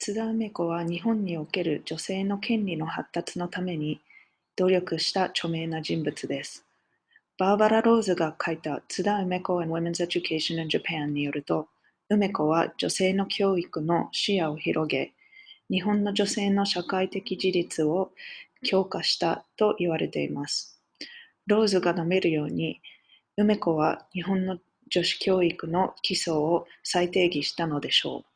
津田梅子は日本における女性の権利の発達のために努力した著名な人物です。バーバラ・ローズが書いた津田梅子 and Women's Education in Japan によると、梅子は女性の教育の視野を広げ、日本の女性の社会的自立を強化したと言われています。ローズが述べるように、梅子は日本の女子教育の基礎を再定義したのでしょう。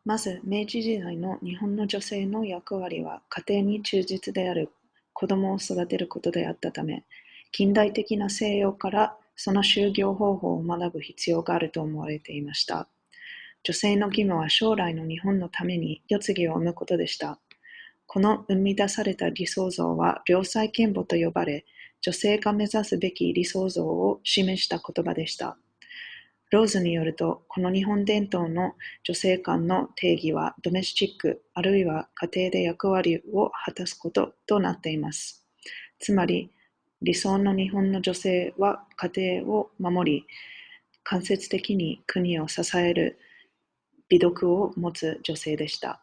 まず、明治時代の日本の女性の役割は家庭に忠実である子供を育てることであったため、近代的な西洋からその就業方法を学ぶ必要があると思われていました。女性の義務は将来の日本のために世継ぎを生むことでした。この生み出された理想像は良妻賢母と呼ばれ、女性が目指すべき理想像を示した言葉でした。ローズによると、この日本伝統の女性観の定義はドメスチック、あるいは家庭で役割を果たすこととなっています。つまり、理想の日本の女性は家庭を守り、間接的に国を支える美徳を持つ女性でした。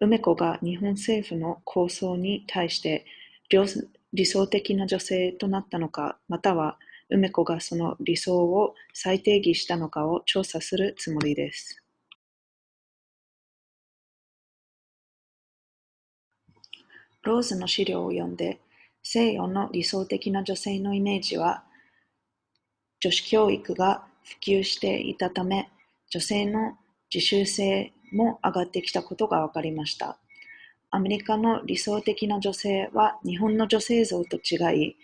梅子が日本政府の構想に対して理想的な女性となったのか、または梅子がその理想を再定義したのかを調査するつもりです。ローズの資料を読んで、西洋の理想的な女性のイメージは、女子教育が普及していたため、女性の自主性も上がってきたことが分かりました。アメリカの理想的な女性は日本の女性像と違い、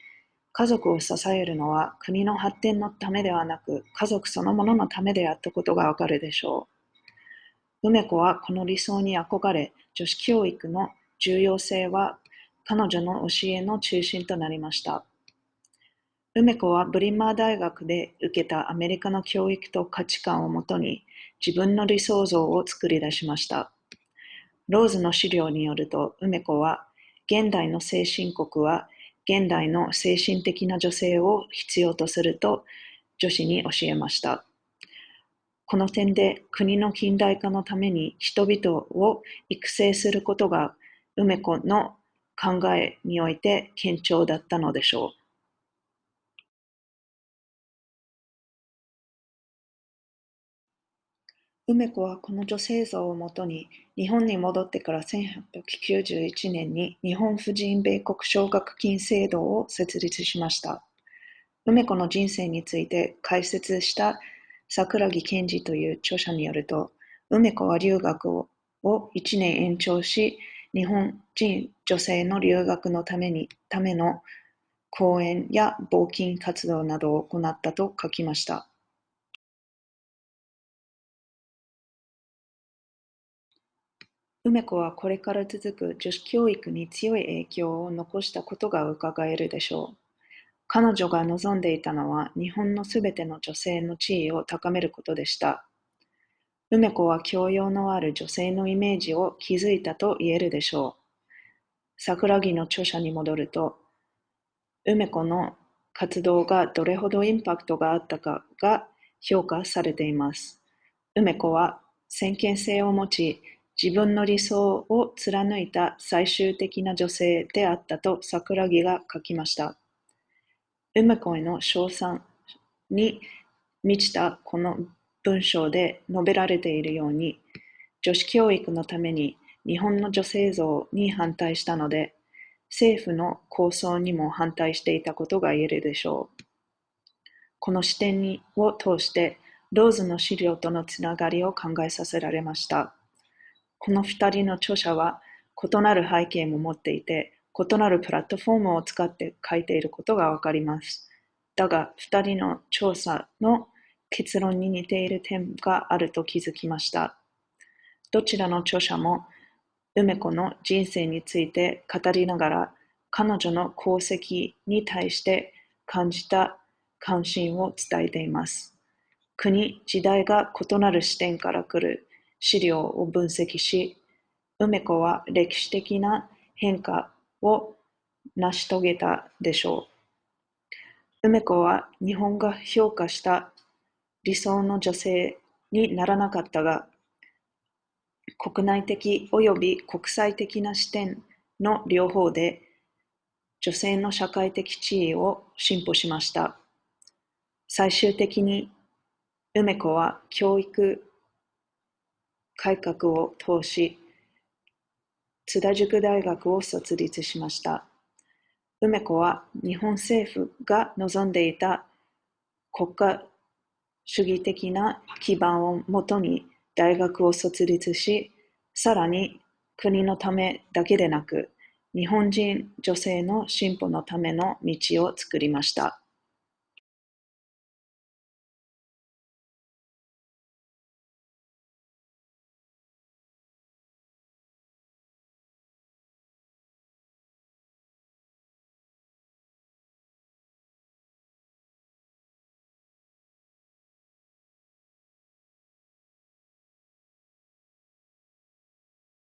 家族を支えるのは国の発展のためではなく、家族そのもののためであったことがわかるでしょう。梅子はこの理想に憧れ、女子教育の重要性は彼女の教えの中心となりました。梅子はブリンマー大学で受けたアメリカの教育と価値観をもとに自分の理想像を作り出しました。ローズの資料によると、梅子は、現代の先進国は、現代の精神的な女性を必要とすると女子に教えました。この点で国の近代化のために人々を育成することが梅子の考えにおいて堅調だったのでしょう。梅子はこの女性像をもとに、日本に戻ってから1891年に日本婦人米国奨学金制度を設立しました。梅子の人生について解説した桜木健二という著者によると、梅子は留学を1年延長し、日本人女性の留学のための講演や募金活動などを行ったと書きました。梅子はこれから続く女子教育に強い影響を残したことが伺えるでしょう。彼女が望んでいたのは日本のすべての女性の地位を高めることでした。梅子は教養のある女性のイメージを築いたと言えるでしょう。桜木の著者に戻ると、梅子の活動がどれほどインパクトがあったかが評価されています。梅子は先見性を持ち、自分の理想を貫いた最終的な女性であったと桜木が書きました。梅子への称賛に満ちたこの文章で述べられているように、女子教育のために日本の女性像に反対したので、政府の構想にも反対していたことが言えるでしょう。この視点を通して、ローズの資料とのつながりを考えさせられました。この二人の著者は異なる背景も持っていて、異なるプラットフォームを使って書いていることがわかります。だが、二人の調査の結論に似ている点があると気づきました。どちらの著者も、梅子の人生について語りながら、彼女の功績に対して感じた関心を伝えています。国、時代が異なる視点から来る資料を分析し、梅子は歴史的な変化を成し遂げたでしょう。梅子は日本が評価した理想の女性にならなかったが、国内的及び国際的な視点の両方で女性の社会的地位を進歩しました。最終的に梅子は教育改革を通し、津田塾大学を設立しました。梅子は日本政府が望んでいた国家主義的な基盤をもとに大学を設立し、さらに国のためだけでなく、日本人女性の進歩のための道を作りました。